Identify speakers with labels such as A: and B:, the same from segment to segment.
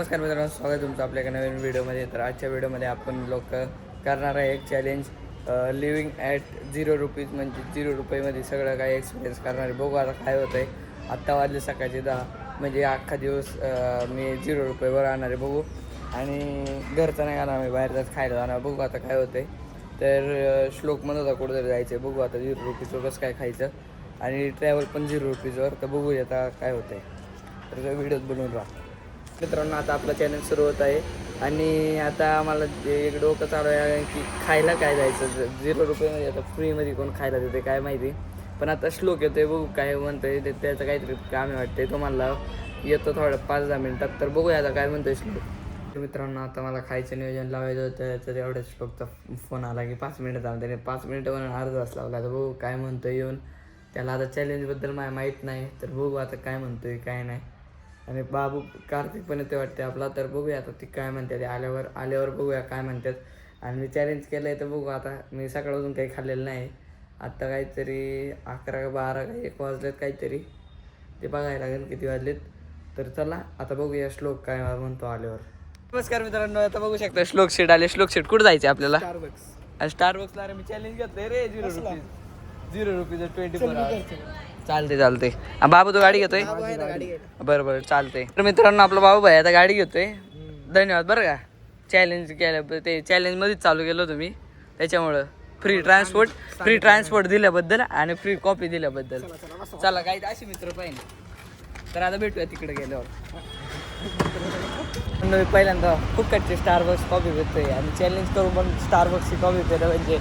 A: नमस्कार मित्रांनो, स्वागत आहे तुमचं आपल्या एका नवीन व्हिडिओमध्ये. तर आजच्या व्हिडिओमध्ये आपण लोक करणार आहे एक चॅलेंज लिव्हिंग ॲट 0 रुपीज, म्हणजे 0 रुपयेमध्ये सगळं काही एक्सपिरियन्स करणार आहे. बघू आता काय होतं आहे. आत्ता वाजले सकाळचे 10, म्हणजे अख्खा दिवस मी 0 रुपयेवर आणणार आहे. बघू, आणि घरचं नाही आणणार, मी बाहेर जात खायला जाणार. बघू आता काय होतं आहे. तर श्लोक म्हणत होता कुठंतरी जायचं आहे. बघू आता 0 रुपीजवर कसं काय खायचं, आणि ट्रॅव्हल पण 0 रुपीजवर. तर बघूया आता काय होतं आहे. तर व्हिडिओत बनवून राहा मित्रांनो. आता आपला चॅनल सुरू होत आहे आणि आता आम्हाला एक डोकं चालू आहे की खायला काय जायचं. 0 रुपयेमध्ये आता फ्रीमध्ये कोण खायला देते काय माहिती. पण आता श्लोक येतो आहे, बघू काय म्हणतो आहे. त्याचं काहीतरी काम वाटते. तुम्हाला येतो थोडं 5-10 मिनटात. तर बघूया आता काय म्हणतो आहे श्लोक. मित्रांनो, आता मला खायचं नियोजन लावायचं होतं. तर एवढ्याच श्लोकचा फोन आला की 5 मिनिटं झालं. त्याने 5 मिनिटं म्हणून अर्धा तास लावला. तर बघू काय म्हणतो आहे येऊन. त्याला आता चॅलेंजबद्दल मला माहीत नाही. तर बघू आता काय म्हणतो आहे काय नाही. आणि बाबू कार्तिक पण येते वाटते आपला. तर बघूया आता ती काय म्हणते. ते आल्यावर बघूया काय म्हणतात. आणि मी चॅलेंज केलं आहे तर बघू आता. मी सकाळपासून काही खाल्लेलं नाही. आत्ता काहीतरी 11 का 12 का 1 वाजलेत काहीतरी. ते बघायला लागेल किती वाजलेत. तर चला आता बघूया श्लोक काय म्हणतो आल्यावर. नमस्कार मित्रांनो, आता बघू शकता श्लोक शेट आले. श्लोक शेट कुठं जायचं आपल्याला? स्टारबक्सला. अरे मी चॅलेंज घेतलंय रे. 0 रुपीज 24 आवर्स. चालते. बाबू तो गाडी घेतोय. बरं चालते. तर मित्रांनो, आपला बाबू भाई आता गाडी घेतोय. धन्यवाद बरं का. चॅलेंज केलं, ते चॅलेंजमध्येच चालू केलं तुम्ही, त्याच्यामुळं फ्री ट्रान्सपोर्ट दिल्याबद्दल आणि फ्री कॉफी दिल्याबद्दल. चला काही अशी मित्र पाहिजे. तर आता भेटूया तिकडे गेल्यावर. मी पहिल्यांदा फुकटची स्टारबक्स कॉफी घेतोय आणि चॅलेंज करून पण स्टारबक्सची कॉफी पिलं म्हणजे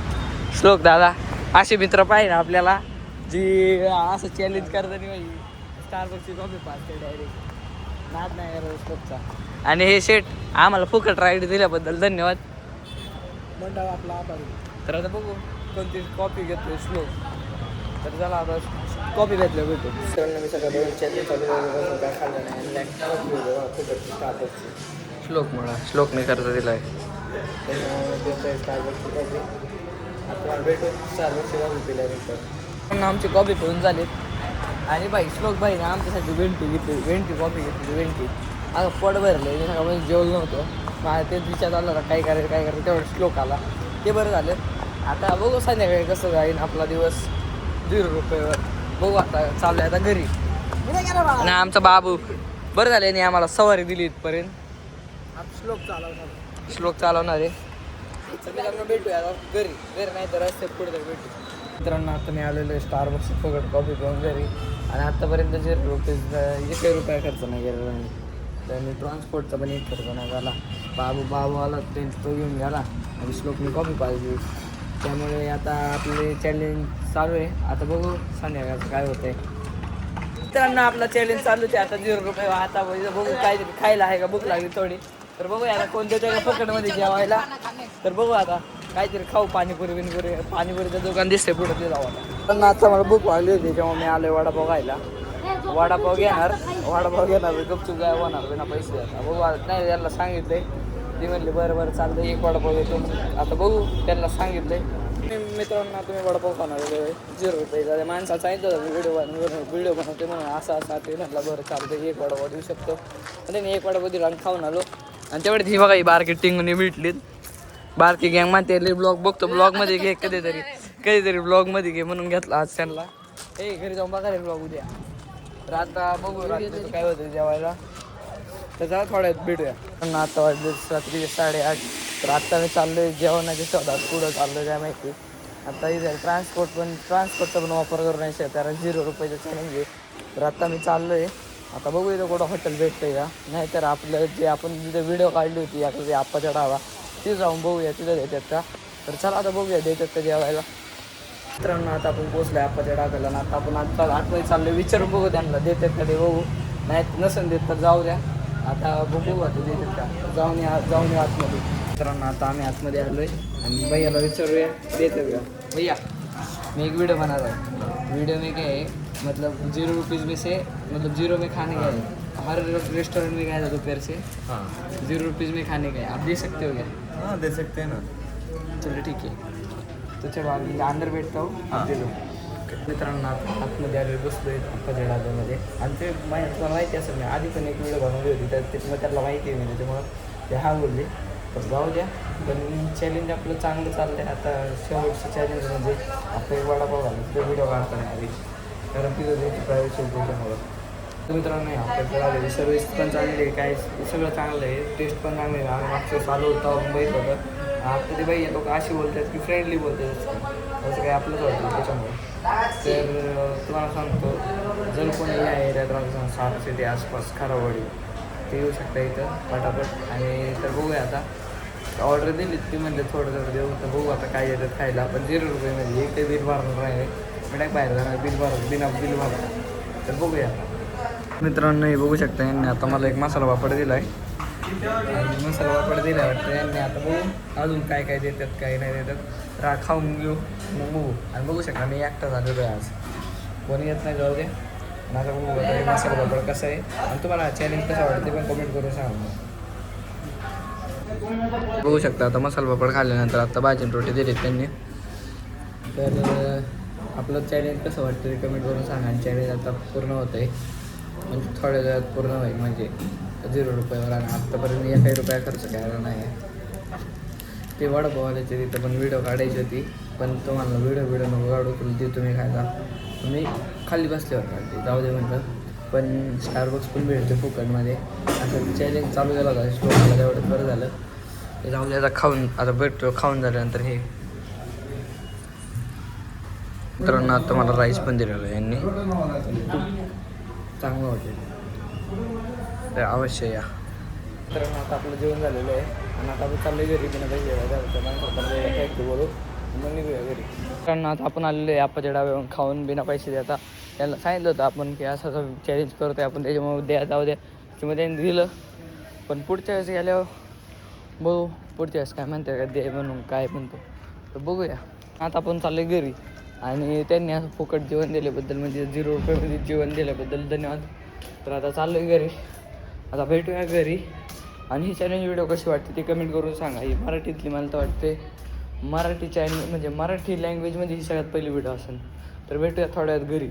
A: श्लोक दादा. असे मित्र पाहिजे आपल्याला जी असं चॅलेंज करताना म्हणजे स्टारबक्सची कॉफी पाजते डायरेक्ट. नाद नाही करत श्लोकचा. आणि हे शेट आम्हाला फुकट राईड दिल्याबद्दल धन्यवाद. मंडळ आपला आभारी. तर आता बघू कोणती कॉफी घेतोय श्लोक. तर चला आता कॉफी घेतलं भेटू. सगळ्यांना मी सगळं चॅलेंज चालू काय खाल्लं नाही. फुकटची स्टारबक्सची श्लोकने करता दिला आहे. त्याच्यामुळे स्टारबक्सची कॉफी आता भेटू. स्टारबक्सची कॉफी पिल्यानंतर आमची कॉफी पिऊन झालीत. आणि बाई श्लोक भाई ना आमच्यासाठी वेंटी कॉफी घेतली. वेंटी आता पोट भरलं. मी सकाळमध्ये जेवलं नव्हतं. मला तेच विचार आला ना काय करायचं तेवढं श्लोक आला. ते बरं झालं. आता बघू संध्याकाळी कसं जाईन आपला दिवस 0 रुपयेवर. बघू आता चालू आहे आता घरी. आणि आमचा बाबू बरं झालं आणि आम्हाला सवारी दिली इथपर्यंत. श्लोक चालवणार आहे. भेटूया आता घरी नाही तर रस्त्यात पुढे तर भेटू. मित्रांनो, आता मी आलेलो आहे स्टारबक्स फुकट कॉफी पिऊन घरी. आणि आत्तापर्यंत 0 रुपीज 1 रुपया खर्च नाही केलेला मी. तर मी ट्रान्सपोर्टचा पण 1 खर्च नाही झाला. बाबू आला तो घेऊन गेला आणि श्लोकने कॉफी पाहिजे. त्यामुळे आता आपले चॅलेंज चालू आहे. आता बघू संध्याकाळचं काय होतं आहे. मित्रांनो, आपला चॅलेंज चालूच आहे आता 0 रुपये. आता बघू काहीतरी खायला आहे का, भूक लागली थोडी. तर बघूया आता कोणत्या त्या फुकटमध्ये जेवायला. तर बघू आता काहीतरी खाऊ. पाणीपुरीचं दुकान दिसते पुढे, ते जाऊ आता. पण आता मला भूक लागली होती जेव्हा मी आलो वडापाव खायला. वडापाव घेणार गपचूप काय होणार बिना पैसे द्यायला. बघू आता. नाही त्यांना सांगितलंय. ते म्हणले बरं चालतं 1 वडापाव घेतो. आता बघू त्यांना सांगितलंय. मित्रांनो, तुम्ही वडापाव खाणार 0 रुपये. माणसाला सांगितलं होतं व्हिडिओ बनवते म्हणून असं ते म्हटलं बरं चालतं 1 वडापाव देऊ शकतो. आणि त्याने 1 वडापाव दिला आणि खाऊन आलो. आणि तेवढे ही बघा ही मार्केटिंगने भेटलीत. बारकी गँग म्हणते ब्लॉग बघतो. ब्लॉगमध्ये घे कधीतरी ब्लॉगमध्ये घे म्हणून घेतला आज त्यांना. घरी जाऊन बघा रे ब्लॉग उद्या. तर आता बघू रात्री काय होतं जेवायला. तर जरा थोड्या भेटूया. पण आता वाजले रात्री 8:30. तर आत्ता मी चाललो आहे जेवणाच्या शोधात. पुढं चाललो काय माहिती. आता इथे ट्रान्सपोर्टचा पण वापर करू नाही शकत कारण 0 रुपयाचं चॅलेंज आहे. तर आत्ता मी चाललो आहे. आता बघू इथं कुठं हॉटेल भेटतंय का. नाहीतर आपलं जे आपण जिथे व्हिडिओ काढली होती याकडे आप्पाच्या डावा, तिथं जाऊन बघूया तिथं देतात का. तर चला आता बघूया देतात का जेवायला. मित्रांनो, आता आपण पोचलो आप्पाच्या डाब्याला. आता आपण आतमध्ये चाललो. विचारून बघू त्यांना देतात का ते. बघू नाही नसेल देत तर जाऊ द्या. आता बघू आता देतात का. जाऊन या आतमध्ये. मित्रांनो, आता आम्ही आतमध्ये आलो आहे आणि भैयाला विचारूया देतात का. भैया मैं एक वीडियो बना रहा हूँ. वीडियो में क्या है मतलब 0 रुपीज़ में से मतलब 0 में खाने का है. हर रेस्टोरेंट में गया था दोपहर से. हाँ 0 रुपीज़ में खाने का है. आप दे सकते हो क्या?
B: हाँ दे सकते हैं ना.
A: चलो ठीक है. तो चलो अभी अंदर बैठता हूँ. आप दे दो. ओके मित्रांनो, आता आतमध्ये आलेले बसलो आहे आप्पाच्या डाब्यामध्ये. आणि ते तुम्हाला माहिती असेल, मी आधी पण एक व्हिडिओ बनवली होती तर त्याच्यामुळे त्याला माहिती आहे मी, त्याच्यामुळं ते हा बोलले तर जाऊ द्या. पण चॅलेंज आपलं चांगलं चाललं आहे. आता शेवटचं चॅलेंज म्हणजे आपलं एक वडापाव घालून तिथं व्हिडिओ काढता नाही आधी, कारण तिथं त्यांची प्रायव्हसी होती त्याच्यामुळं. तर मित्रांनो, आपल्याकडे आलेली सर्विस पण चांगली आहे, काय सगळं चांगलं आहे, टेस्ट पण चांगली आहे. आम्ही मागचं चालू होता माहीत होतं. आता ते बाई लोक अशी बोलतात की फ्रेंडली बोलतात, असं काही आपलंच वाटतं त्याच्यामुळे. तर तुम्हाला सांगतो, जर कोणी या एरियात राहतो 7 सिटी आसपास खारावाडी, ते येऊ शकता इथं पटापट. आणि तर बघूया आता ऑर्डर दिली ती म्हणले थोडं थोडं देऊ, तर बघू आता काय येतात खायला. पण 0 रुपये एक ते बिल भरणार आहे, मी बाहेर जाणार बिल बिल भरणार. तर बघूया आता मित्रांनो. हे बघू शकता, यांनी आता मला एक मसाला पापड दिला आहे. आणि मसाला पापड दिला वाटतं यांनी. आता बघू अजून काय काय देतात काय नाही देतात, खाऊन घेऊ मग बघू. आणि बघू शकता मी एकटा झालेलो आहे आज, कोणी येत नाही, जाऊ दे. माझा बघू आता हे मसाला पापड कसं आहे आणि तुम्हाला चॅलेंज कसं वाटतं ते पण कमेंट करून सांगा. बघू शकता आता मसाला पापड खाल्ल्यानंतर आता भाजी रोटी दिली त्यांनी. तर आपलं चॅलेंज कसं वाटतं ते कमेंट करून सांगा. आणि चॅलेंज आता पूर्ण होतं आहे, म्हणजे थोड्या वेळात पूर्ण होईल, म्हणजे 0 रुपयावर. आणि आत्तापर्यंत 1 रुपया खर्च करायला नाही आहे. ते वडापावाल्याचे तिथं पण व्हिडिओ काढायची होती, पण तुम्हाला व्हिडिओ नको काढू, तुला ते तुम्ही खायला. मी खाली बसल्यावर काढते, जाऊ दे म्हटलं. पण स्टारबक्स पण भेटते फुकटमध्ये, असं चॅलेंज चालू झाला होता स्टोरला, तेवढं बरं झालं. ते जाऊ दे, आता खाऊन आता भेटतो. खाऊन झाल्यानंतर हे मित्रांनो आता मला राईस पण दिलेलं आहे यांनी, चांगलं हॉटेल, तर अवश्य या. तर आता आपलं जेवण झालेलं आहे आणि आता आपण चाललं घरी. बिना पैसे बोलू मग निघूया घरी. कारण आता आपण आलेलो आहे आप्पाच्या डाब्यावरून खाऊन बिना पैसे देता. त्यांना सांगितलं होतं आपण की असं चॅलेंज करतो आहे आपण, त्याच्यामुळे द्या जाऊ द्या किंवा त्यांनी दिलं. पण पुढच्या वेळेस गेल्यावर बघू, पुढच्या वेळेस काय म्हणते का दे म्हणून काय म्हणतो, तर बघूया. आता आपण चाललो आहे घरी. आणि त्यांनी असं फुकट जेवण दिल्याबद्दल, म्हणजे 0 रुपयामध्ये जेवण दिल्याबद्दल धन्यवाद. तर आता चाललो आहे घरी, आता भेटूया घरी. आणि ही चॅलेंज व्हिडिओ कशी वाटते ते कमेंट करून सांगा. ही मराठीतली मला तर वाटते मराठी चॅनल, म्हणजे मराठी लँग्वेजमध्ये ही सगळ्यात पहिली व्हिडिओ असेल. तर भेटूया थोड्या वेळात घरी.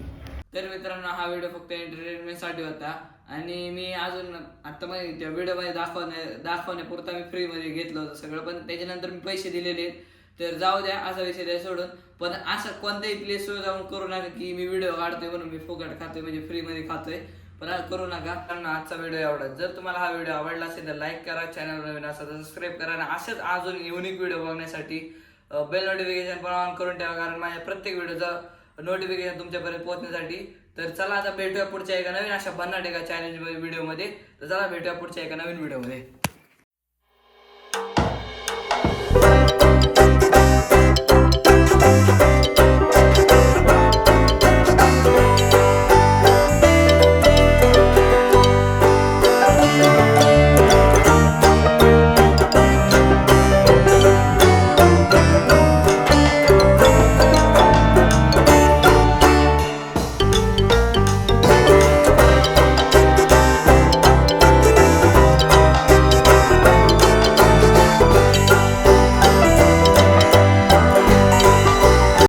A: तर मित्रांनो, हा व्हिडिओ फक्त एंटरटेनमेंटसाठी होता. आणि मी अजून आत्ता माहिती त्या व्हिडिओमध्ये दाखवण्यापुरता मी फ्रीमध्ये घेतलं होतं सगळं, पण त्याच्यानंतर मी पैसे दिलेले आहेत. तर जाऊ द्या, असा विषय द्या सोडून. पण असं कोणत्याही प्लेसवर जाऊन करू नका की मी व्हिडिओ काढतोय म्हणून मी फुकट खातोय, म्हणजे फ्रीमध्ये खातोय. पण करू नका, कारण आजचा व्हिडिओ एवढा. जर तुम्हाला हा व्हिडिओ आवडला असेल तर लाईक करा, चॅनल नवीन असेल तर सबस्क्राईब करा. आणि असेच अजून युनिक व्हिडिओ बघण्यासाठी बेल नोटिफिकेशन पण ऑन करून ठेवा, कारण माझ्या प्रत्येक व्हिडिओचं नोटिफिकेशन तुमच्यापर्यंत पोहोचण्यासाठी. तर चला आता भेटूया पुढच्या एका नवीन अशा भन्नाट एका चॅलेंज व्हिडिओमध्ये. तर चला भेटूया पुढच्या एका नवीन व्हिडिओमध्ये.